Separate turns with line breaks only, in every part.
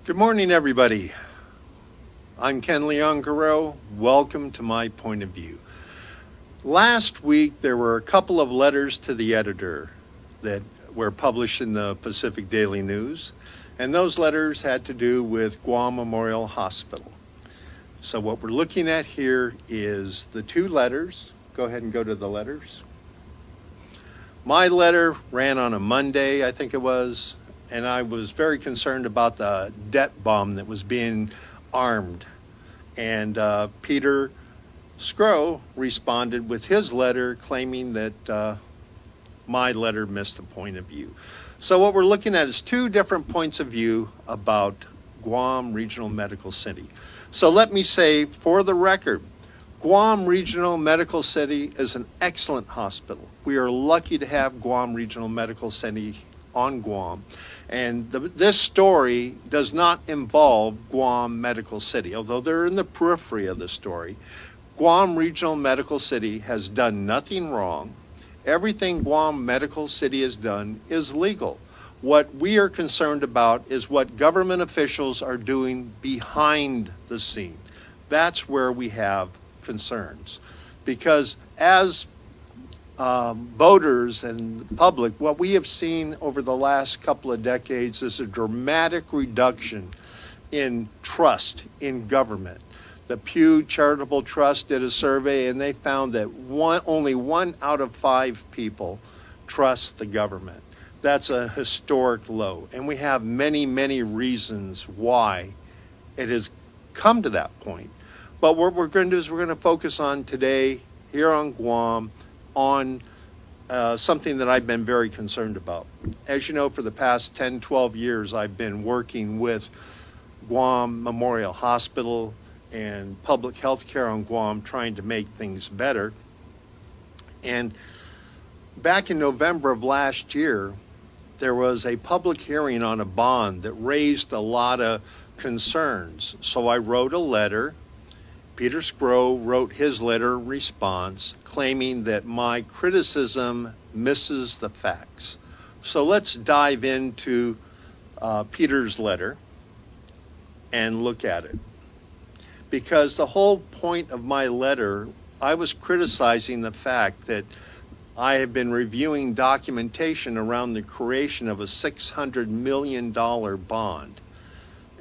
Good morning, everybody. I'm Ken Leon-Guerrero. Welcome to My Point of View. Last week, there were a couple of letters to the editor that were published in the Pacific Daily News, and those letters had to do with Guam Memorial Hospital. So what we're looking at here is the two letters. Go ahead and go to the letters. My letter ran on a Monday, I think it was, and I was very concerned about the debt bomb that was being armed. And Peter Sgro responded with his letter claiming that my letter missed the point of view. So what we're looking at is two different points of view about Guam Regional Medical City. So let me say, for the record, Guam Regional Medical City is an excellent hospital. We are lucky to have Guam Regional Medical City on Guam. And this story does not involve Guam Medical City, although they're in the periphery of the story. Guam Regional Medical City has done nothing wrong. Everything Guam Medical City has done is legal. What we are concerned about is what government officials are doing behind the scene. That's where we have concerns. Because as voters and the public, what we have seen over the last couple of decades is a dramatic reduction in trust in government. The Pew Charitable Trust did a survey and they found that only 1 out of 5 people trust the government. That's a historic low. And we have many, many reasons why it has come to that point. But what we're going to do is we're going to focus on today, here on Guam, on something that I've been very concerned about. As you know, for the past 10, 12 years, I've been working with Guam Memorial Hospital and public health care on Guam, trying to make things better. And back in November of last year, there was a public hearing on a bond that raised a lot of concerns. So I wrote a letter. Peter Sgro wrote his letter in response, claiming that my criticism misses the facts. So let's dive into Peter's letter and look at it. Because the whole point of my letter, I was criticizing the fact that I have been reviewing documentation around the creation of a $600 million bond.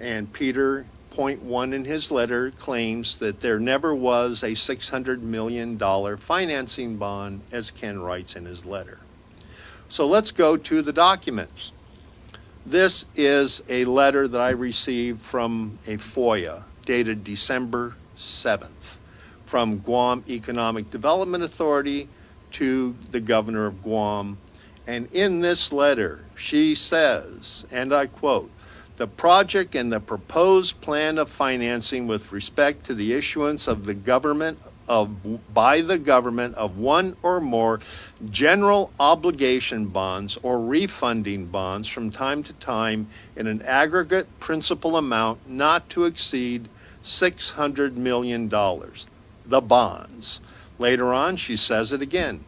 And Peter, point 1 in his letter, claims that there never was a $600 million financing bond, as Ken writes in his letter. So let's go to the documents. This is a letter that I received from a FOIA dated December 7th from Guam Economic Development Authority to the governor of Guam. And in this letter, she says, and I quote, "The project and the proposed plan of financing with respect to the issuance of by the government of one or more general obligation bonds or refunding bonds from time to time in an aggregate principal amount not to exceed $600 million. The bonds." Later on, she says it again.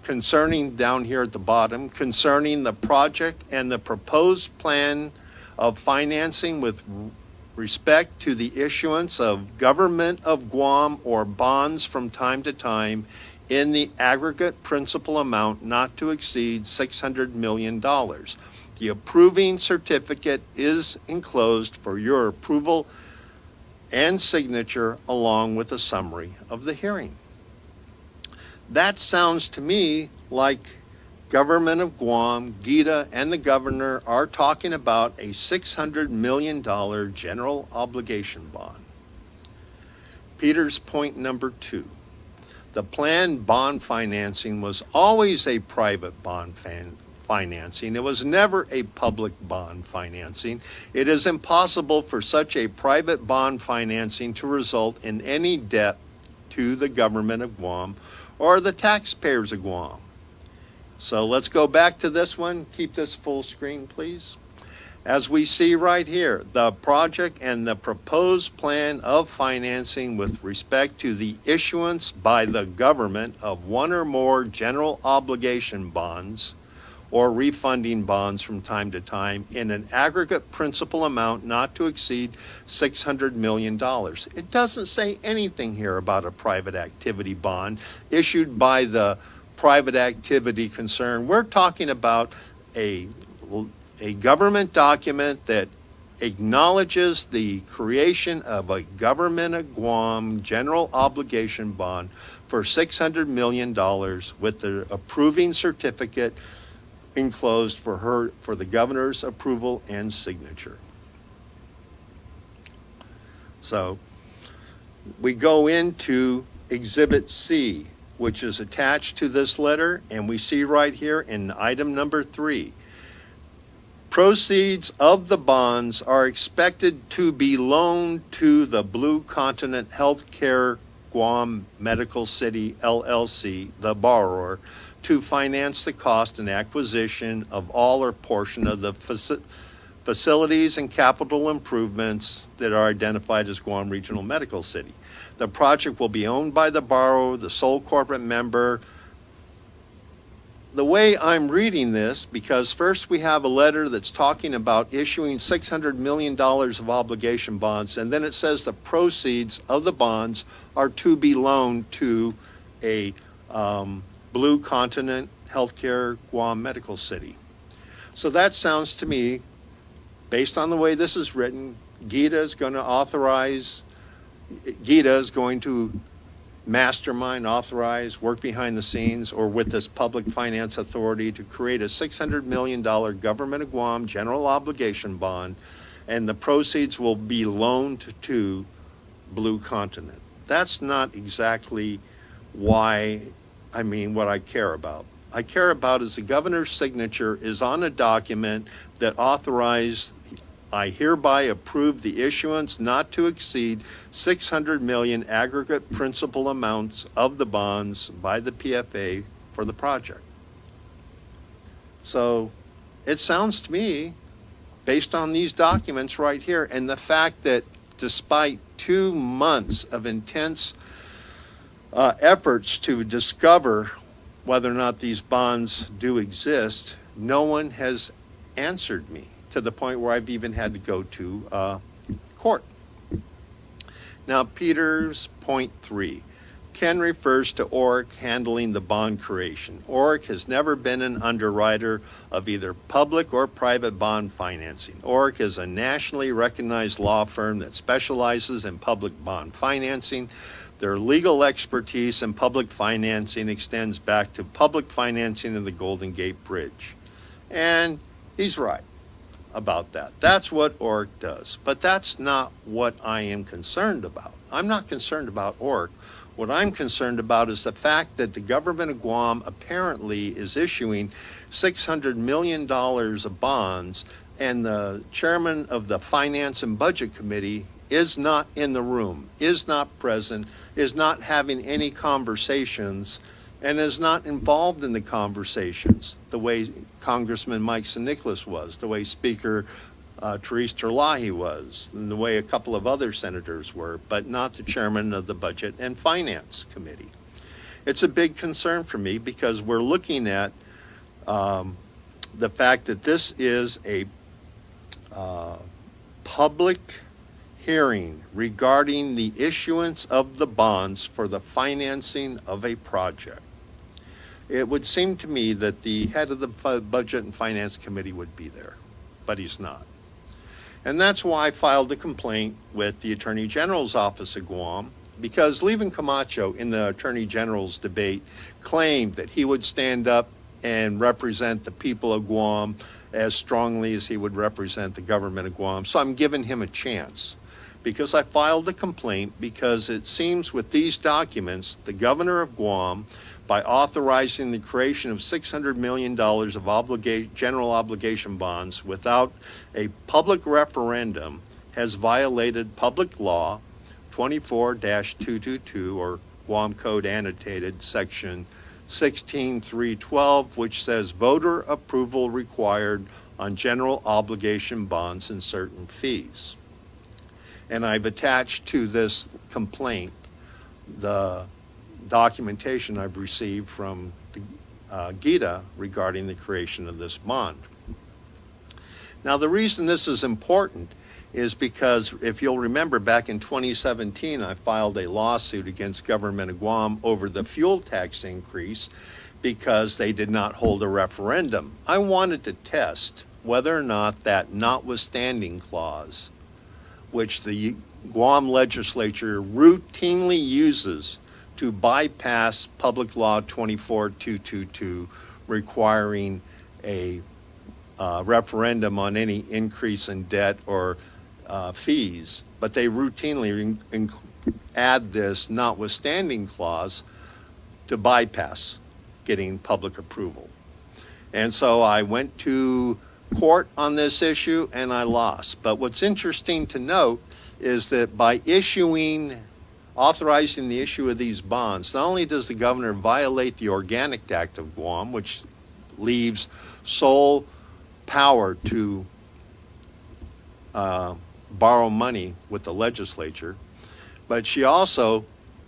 Concerning, down here at the bottom, concerning the project and the proposed plan of financing with respect to the issuance of government of Guam or bonds from time to time in the aggregate principal amount not to exceed $600 million. The approving certificate is enclosed for your approval and signature along with a summary of the hearing. That sounds to me like government of Guam, GEDA, and the governor are talking about a $600 million general obligation bond. Peter's point number 2. The planned bond financing was always a private bond financing. It was never a public bond financing. It is impossible for such a private bond financing to result in any debt to the government of Guam or the taxpayers of Guam. So let's go back to this one. Keep this full screen, please. As we see right here, the project and the proposed plan of financing with respect to the issuance by the government of one or more general obligation bonds or refunding bonds from time to time in an aggregate principal amount not to exceed $600 million. It doesn't say anything here about a private activity bond issued by the private activity concern. We're talking about a government document that acknowledges the creation of a Government of Guam general obligation bond for $600 million with the approving certificate enclosed for the governor's approval and signature. So we go into Exhibit C, which is attached to this letter, and we see right here in item number 3, proceeds of the bonds are expected to be loaned to the Blue Continent Healthcare Guam Medical City, LLC, the borrower, to finance the cost and acquisition of all or portion of the facilities and capital improvements that are identified as Guam Regional Medical City. The project will be owned by the borrower, the sole corporate member. The way I'm reading this, because first we have a letter that's talking about issuing $600 million of obligation bonds, and then it says the proceeds of the bonds are to be loaned to a Blue Continent Healthcare Guam Medical City. So that sounds to me, based on the way this is written, GEDA is going to mastermind, authorize, work behind the scenes, or with this public finance authority to create a $600 million Government of Guam general obligation bond, and the proceeds will be loaned to Blue Continent. That's not exactly what I care about. I care about is the governor's signature is on a document that authorized, I hereby approve the issuance not to exceed $600 million aggregate principal amounts of the bonds by the PFA for the project. So it sounds to me, based on these documents right here, and the fact that despite 2 months of intense efforts to discover whether or not these bonds do exist, no one has answered me, to the point where I've even had to go to court. Now, Peter's point 3. Ken refers to ORIC handling the bond creation. ORIC has never been an underwriter of either public or private bond financing. ORIC is a nationally recognized law firm that specializes in public bond financing. Their legal expertise in public financing extends back to public financing of the Golden Gate Bridge. And he's right about that. That's what ORIC does. But that's not what I am concerned about. I'm not concerned about ORIC. What I'm concerned about is the fact that the Government of Guam apparently is issuing $600 million of bonds, and the chairman of the Finance and Budget Committee is not in the room, is not present, is not having any conversations, and is not involved in the conversations the way Congressman Mike St. Nicholas was, the way Speaker Therese Terlahi was, and the way a couple of other senators were, but not the chairman of the Budget and Finance Committee. It's a big concern for me because we're looking at the fact that this is a public hearing regarding the issuance of the bonds for the financing of a project. It would seem to me that the head of the Budget and Finance Committee would be there, but he's not. And that's why I filed a complaint with the Attorney General's Office of Guam, because Leon Camacho in the Attorney General's debate claimed that he would stand up and represent the people of Guam as strongly as he would represent the Government of Guam. So I'm giving him a chance, because I filed a complaint because it seems with these documents, the Governor of Guam, by authorizing the creation of $600 million of general obligation bonds without a public referendum, has violated Public Law 24-222, or Guam Code Annotated Section 16.312, which says voter approval required on general obligation bonds and certain fees. And I've attached to this complaint the documentation I've received from the GEDA regarding the creation of this bond. Now, the reason this is important is because, if you'll remember, back in 2017, I filed a lawsuit against government of Guam over the fuel tax increase because they did not hold a referendum. I wanted to test whether or not that notwithstanding clause, which the Guam legislature routinely uses to bypass Public Law 24222, requiring a referendum on any increase in debt or fees, but they routinely add this notwithstanding clause to bypass getting public approval. And so I went to court on this issue and I lost. But what's interesting to note is that by authorizing the issue of these bonds, not only does the governor violate the Organic Act of Guam, which leaves sole power to borrow money with the legislature, but she also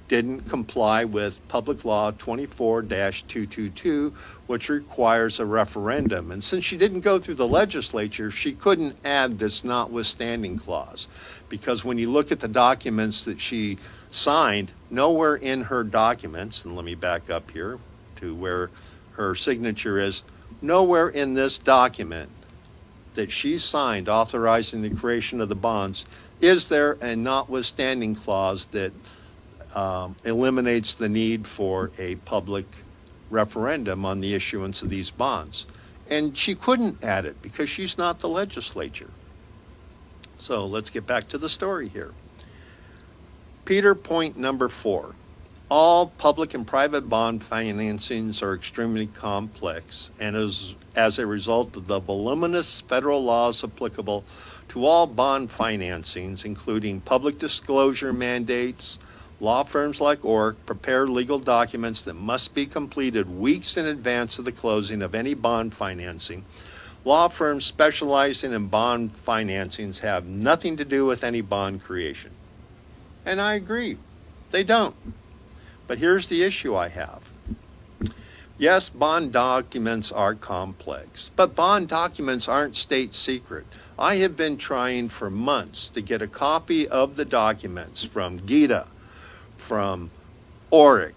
didn't comply with Public Law 24-222, which requires a referendum. And since she didn't go through the legislature, she couldn't add this notwithstanding clause, because when you look at the documents that she signed, nowhere in her documents, and let me back up here to where her signature is, nowhere in this document that she signed authorizing the creation of the bonds is there a notwithstanding clause that eliminates the need for a public referendum on the issuance of these bonds. And she couldn't add it because she's not the legislature. So let's get back to the story here. Peter, point number 4. All public and private bond financings are extremely complex, and as a result of the voluminous federal laws applicable to all bond financings, including public disclosure mandates, law firms like ORC prepare legal documents that must be completed weeks in advance of the closing of any bond financing. Law firms specializing in bond financings have nothing to do with any bond creation. And I agree, they don't. But here's the issue I have. Yes, bond documents are complex, but bond documents aren't state secret. I have been trying for months to get a copy of the documents from GEDA, from ORC,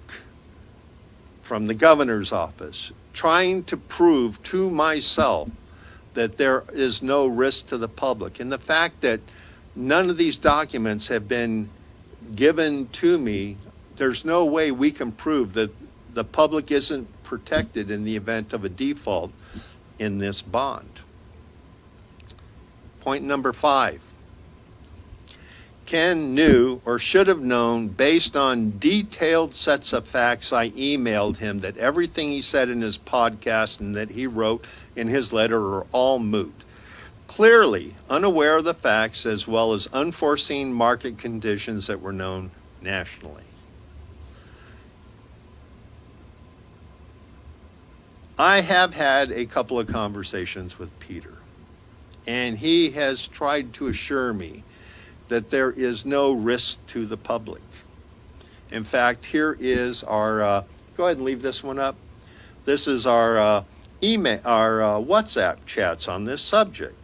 from the governor's office, trying to prove to myself that there is no risk to the public. And the fact that none of these documents have been given to me, there's no way we can prove that the public isn't protected in the event of a default in this bond. Point number 5. Ken knew or should have known, based on detailed sets of facts I emailed him, that everything he said in his podcast and that he wrote in his letter are all moot. Clearly unaware of the facts as well as unforeseen market conditions that were known nationally. I have had a couple of conversations with Peter, and he has tried to assure me that there is no risk to the public. In fact, here is our, go ahead and leave this one up. This is our email, our WhatsApp chats on this subject.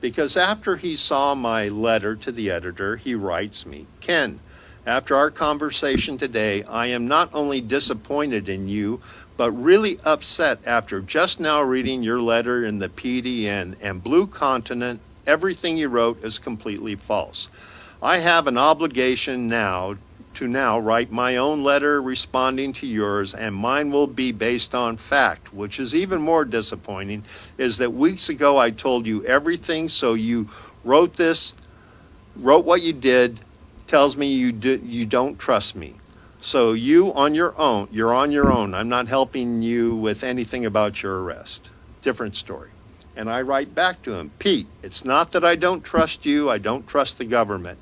Because after he saw my letter to the editor, he writes me, Ken, after our conversation today, I am not only disappointed in you, but really upset after just now reading your letter in the PDN and Blue Continent. Everything you wrote is completely false. I have an obligation now to write my own letter responding to yours, and mine will be based on fact. Which is even more disappointing is that weeks ago I told you everything, so you wrote what you did, tells me you don't trust me. So you're on your own. I'm not helping you with anything about your arrest. Different story. And I write back to him, Pete, it's not that I don't trust you, I don't trust the government.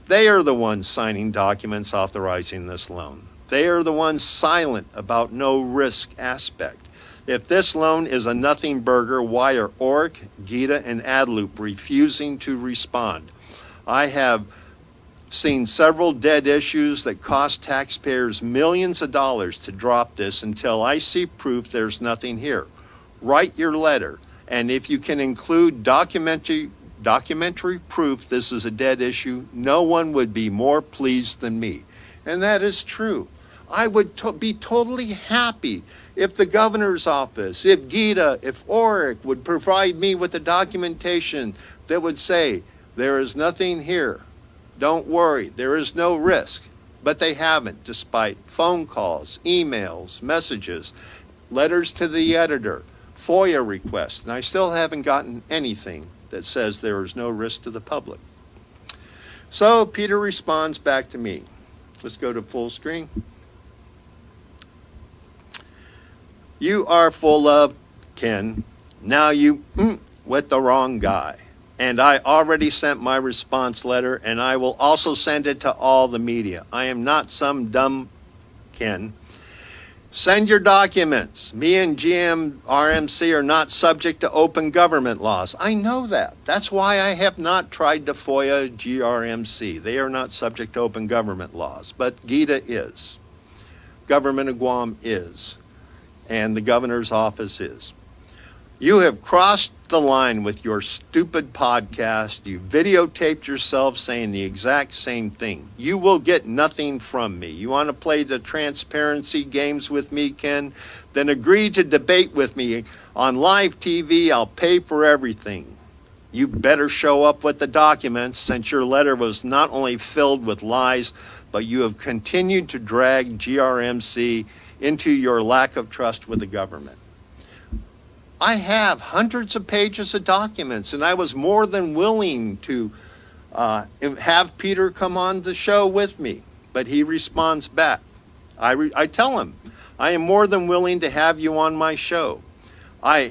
They are the ones signing documents authorizing this loan. They are the ones silent about no risk aspect. If this loan is a nothing burger, why are ORC, GEDA, and ADLOOP refusing to respond? I have Seen several dead issues that cost taxpayers millions of dollars to drop this until I see proof there's nothing here. Write your letter, and if you can include documentary proof this is a dead issue, no one would be more pleased than me. And that is true. I would be totally happy if the governor's office, if GEDA, if ORIC would provide me with the documentation that would say, there is nothing here. Don't worry, there is no risk. But they haven't, despite phone calls, emails, messages, letters to the editor, FOIA requests, and I still haven't gotten anything that says there is no risk to the public. So Peter responds back to me. Let's go to full screen. You are full of, Ken, now you with the wrong guy. And I already sent my response letter, and I will also send it to all the media. I am not some dumb Ken. Send your documents. Me and GRMC are not subject to open government laws. I know that. That's why I have not tried to FOIA GRMC. They are not subject to open government laws, but GEDA is. Government of Guam is. And the governor's office is. You have crossed the line with your stupid podcast. You videotaped yourself saying the exact same thing. You will get nothing from me. You want to play the transparency games with me, Ken? Then agree to debate with me on live TV. I'll pay for everything. You better show up with the documents, since your letter was not only filled with lies, but you have continued to drag GRMC into your lack of trust with the government. I have hundreds of pages of documents, and I was more than willing to have Peter come on the show with me, but he responds back. I tell him, I am more than willing to have you on my show.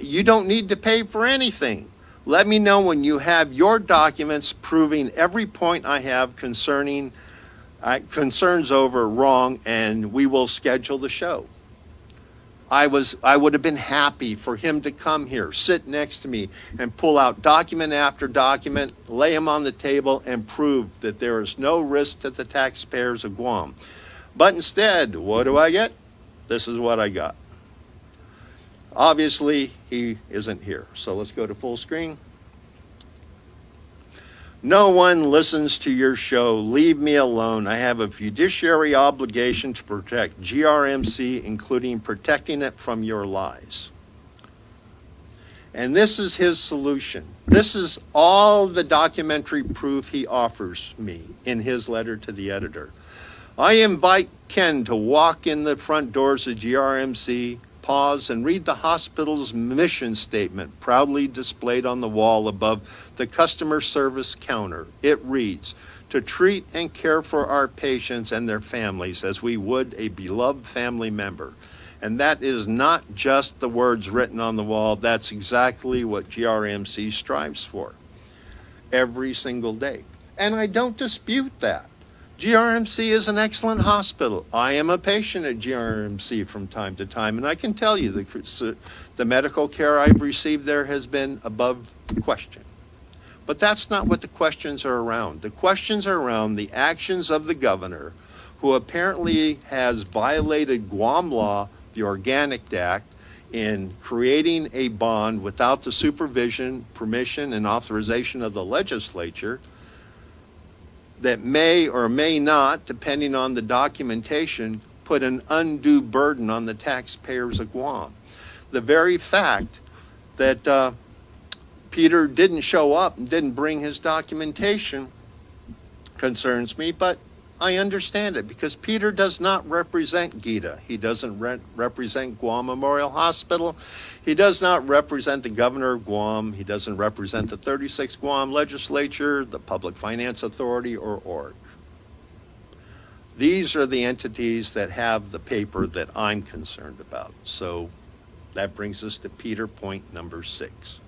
You don't need to pay for anything. Let me know when you have your documents proving every point I have concerns over wrong, and we will schedule the show. I would have been happy for him to come here, sit next to me, and pull out document after document, lay them on the table, and prove that there is no risk to the taxpayers of Guam. But instead, what do I get? This is what I got. Obviously, he isn't here. So let's go to full screen. No one listens to your show. Leave me alone. I have a fiduciary obligation to protect GRMC, including protecting it from your lies. And this is his solution. This is all the documentary proof he offers me in his letter to the editor. I invite Ken to walk in the front doors of GRMC, pause, and read the hospital's mission statement proudly displayed on the wall above the customer service counter. It reads, to treat and care for our patients and their families as we would a beloved family member. And that is not just the words written on the wall. That's exactly what GRMC strives for every single day. And I don't dispute that. GRMC is an excellent hospital. I am a patient at GRMC from time to time, and I can tell you the medical care I've received there has been above question. But that's not what the questions are around. The questions are around the actions of the governor, who apparently has violated Guam law, the Organic Act, in creating a bond without the supervision, permission, and authorization of the legislature that may or may not, depending on the documentation, put an undue burden on the taxpayers of Guam. The very fact that Peter didn't show up and didn't bring his documentation concerns me, but I understand it, because Peter does not represent GEDA. He doesn't represent Guam Memorial Hospital. He does not represent the governor of Guam. He doesn't represent the 36th Guam legislature, the Public Finance Authority, or ORIC. These are the entities that have the paper that I'm concerned about. So that brings us to Peter point number 6.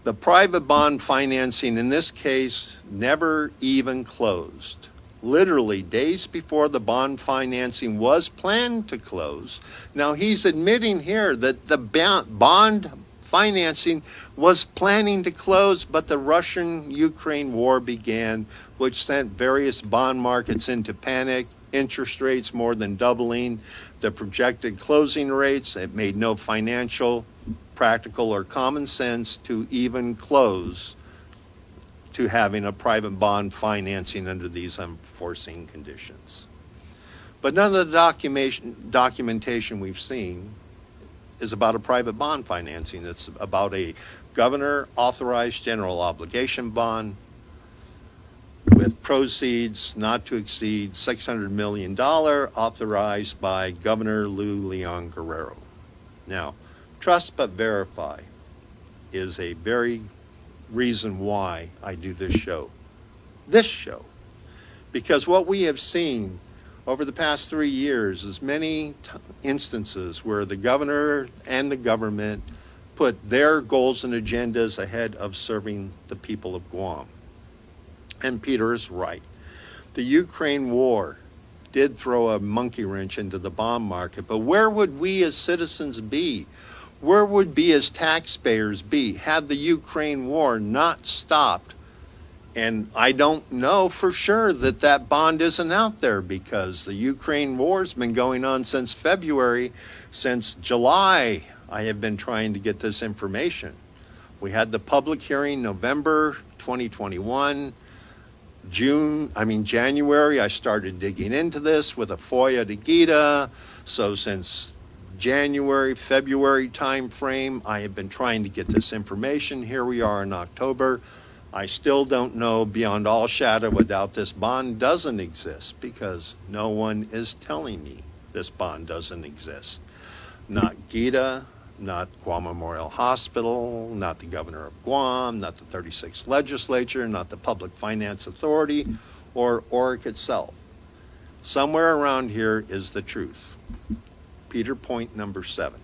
The private bond financing in this case never even closed. Literally days before the bond financing was planned to close. Now he's admitting here that the bond financing was planning to close, but the Russian-Ukraine war began, which sent various bond markets into panic, interest rates more than doubling, the projected closing rates. It made no financial, practical, or common sense to even close to having a private bond financing under these unforeseen conditions. But none of the documentation we've seen is about a private bond financing. It's about a governor authorized general obligation bond with proceeds not to exceed $600 million authorized by Governor Leon-Guerrero. Now, trust but verify is a very reason why I do this show. Because what we have seen over the past 3 years is many instances where the governor and the government put their goals and agendas ahead of serving the people of Guam. And Peter is right. The Ukraine war did throw a monkey wrench into the bond market, but where would we as citizens be? Where would we as taxpayers be had the Ukraine war not stopped? And I don't know for sure that that bond isn't out there, because the Ukraine war has been going on since February. Since July, I have been trying to get this information. We had the public hearing November 2021. January, I started digging into this with a FOIA to GEDA. So since January, February time frame, I have been trying to get this information. Here we are in October. I still don't know beyond all shadow of a doubt this bond doesn't exist, because no one is telling me this bond doesn't exist. Not GEDA, not Guam Memorial Hospital, not the governor of Guam, not the 36th legislature, not the Public Finance Authority, or ORIC itself. Somewhere around here is the truth. Peter, point number 7.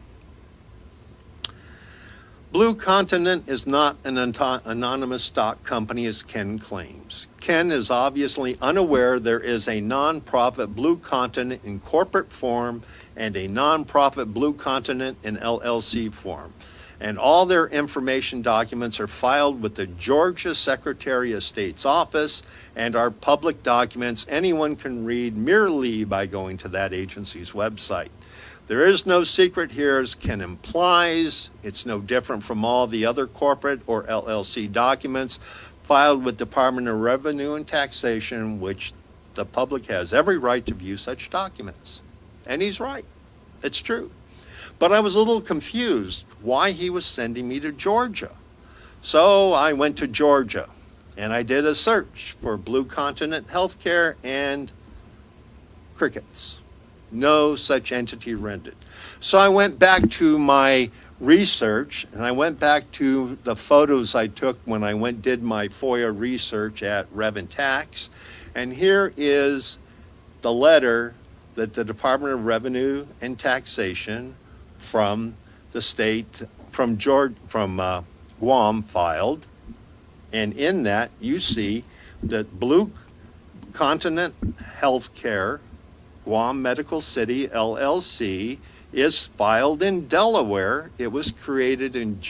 Blue Continent is not an anonymous stock company, as Ken claims. Ken is obviously unaware there is a nonprofit Blue Continent in corporate form and a nonprofit Blue Continent in LLC form. And all their information documents are filed with the Georgia Secretary of State's office and are public documents anyone can read merely by going to that agency's website. There is no secret here, as Ken implies. It's no different from all the other corporate or LLC documents filed with Department of Revenue and Taxation, which the public has every right to view such documents. And he's right. It's true. But I was a little confused why he was sending me to Georgia. So I went to Georgia and I did a search for Blue Continent Healthcare, and crickets. No such entity rented. So I went back to my research, and I went back to the photos I took when I did my FOIA research at Rev and Tax. And here is the letter that the Department of Revenue and Taxation from the state, from Guam filed. And in that, you see that Blue Continent Healthcare, Guam Medical City, LLC, is filed in Delaware. It was created in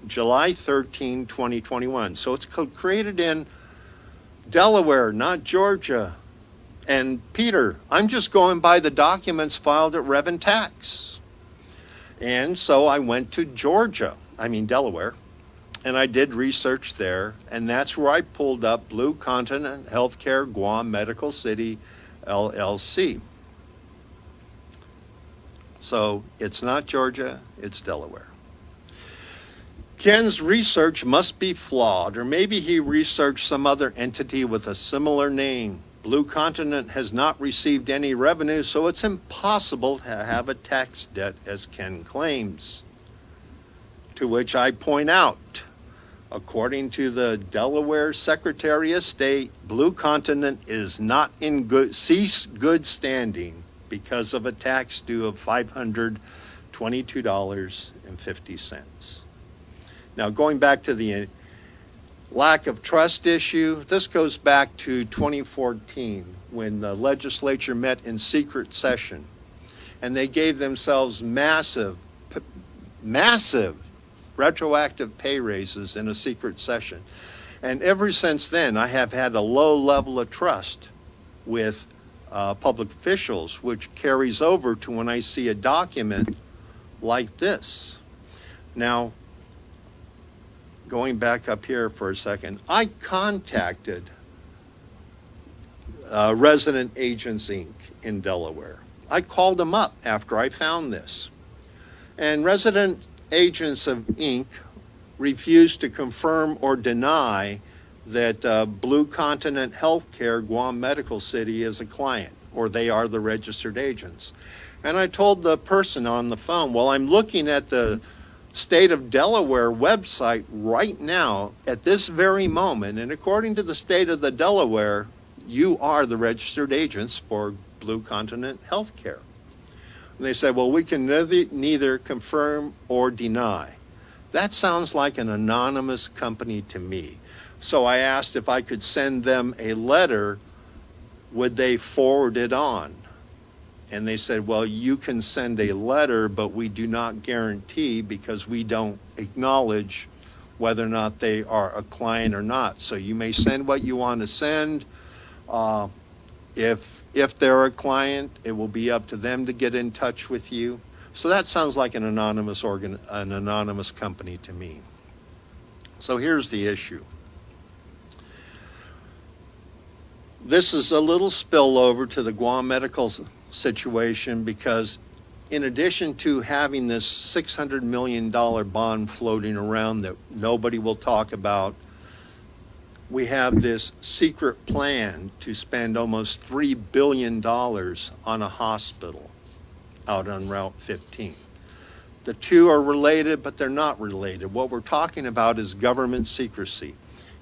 July 13, 2021. So it's created in Delaware, not Georgia. And Peter, I'm just going by the documents filed at Rev and Tax. And so I went to Delaware, and I did research there, and that's where I pulled up Blue Continent Healthcare, Guam Medical City, LLC. So it's not Georgia, it's Delaware. Ken's research must be flawed, or maybe he researched some other entity with a similar name. Blue Continent has not received any revenue, so it's impossible to have a tax debt, as Ken claims. To which I point out, according to the Delaware Secretary of State, Blue Continent is not in good standing because of a tax due of $522.50. Now, going back to the lack of trust issue, this goes back to 2014 when the legislature met in secret session, and they gave themselves massive retroactive pay raises in a secret session. And ever since then, I have had a low level of trust with public officials, which carries over to when I see a document like this. Now, going back up here for a second, I contacted Resident Agents, Inc. in Delaware. I called them up after I found this. And Resident Agents of Inc. refused to confirm or deny that Blue Continent Healthcare, Guam Medical City, is a client, or they are the registered agents. And I told the person on the phone, well, I'm looking at the state of Delaware website right now at this very moment, and according to the state of the Delaware, you are the registered agents for Blue Continent Healthcare. And they said, well, we can neither confirm or deny. That sounds like an anonymous company to me. So I asked if I could send them a letter, would they forward it on? And they said, well, you can send a letter, but we do not guarantee because we don't acknowledge whether or not they are a client or not. So you may send what you want to send. If they're a client, it will be up to them to get in touch with you. So that sounds like an anonymous company to me. So here's the issue. This is a little spillover to the Guam medical situation because in addition to having this $600 million bond floating around that nobody will talk about, we have this secret plan to spend almost $3 billion on a hospital out on Route 15. The two are related, but they're not related. What we're talking about is government secrecy.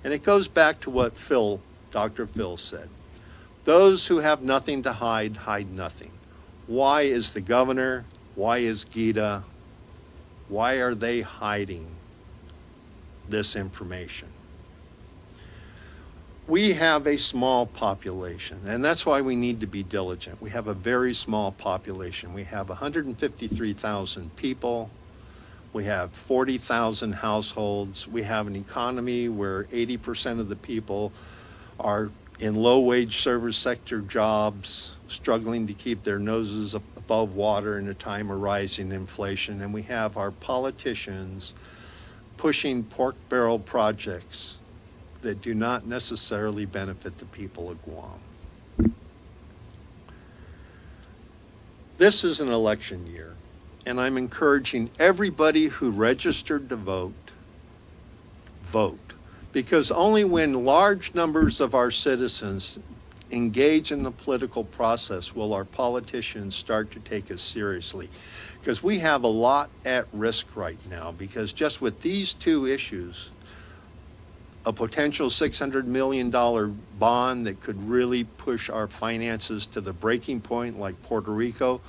And it goes back to what Dr. Phil said. Those who have nothing to hide, hide nothing. Why is the governor, why is GEDA, why are they hiding this information? We have a small population, and that's why we need to be diligent. We have a very small population. We have 153,000 people. We have 40,000 households. We have an economy where 80% of the people are in low-wage service sector jobs, struggling to keep their noses above water in a time of rising inflation. And we have our politicians pushing pork barrel projects that do not necessarily benefit the people of Guam. This is an election year, and I'm encouraging everybody who registered to vote, vote. Because only when large numbers of our citizens engage in the political process will our politicians start to take us seriously. Because we have a lot at risk right now, because just with these two issues, a potential $600 million bond that could really push our finances to the breaking point like Puerto Rico,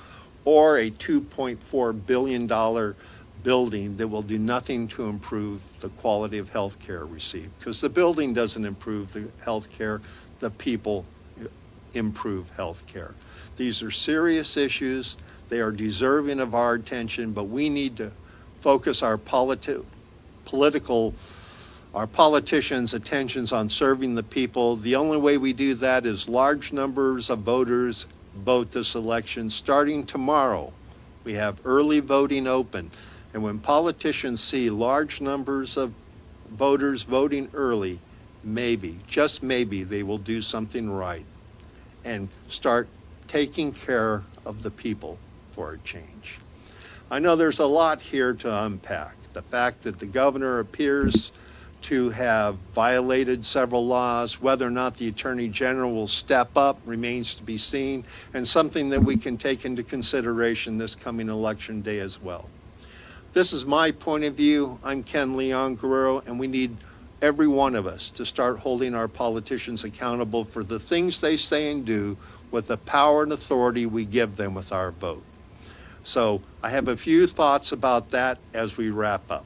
or a $2.4 billion building that will do nothing to improve the quality of health care received. Because the building doesn't improve the health care, the people improve health care. These are serious issues. They are deserving of our attention, but we need to focus our politicians' attentions on serving the people. The only way we do that is large numbers of voters vote this election. Starting tomorrow, we have early voting open. And when politicians see large numbers of voters voting early, maybe, just maybe, they will do something right and start taking care of the people for a change. I know there's a lot here to unpack. The fact that the governor appears to have violated several laws, whether or not the Attorney General will step up remains to be seen, and something that we can take into consideration this coming election day as well. This is my point of view. I'm Ken Leon-Guerrero, and we need every one of us to start holding our politicians accountable for the things they say and do with the power and authority we give them with our vote. So I have a few thoughts about that as we wrap up.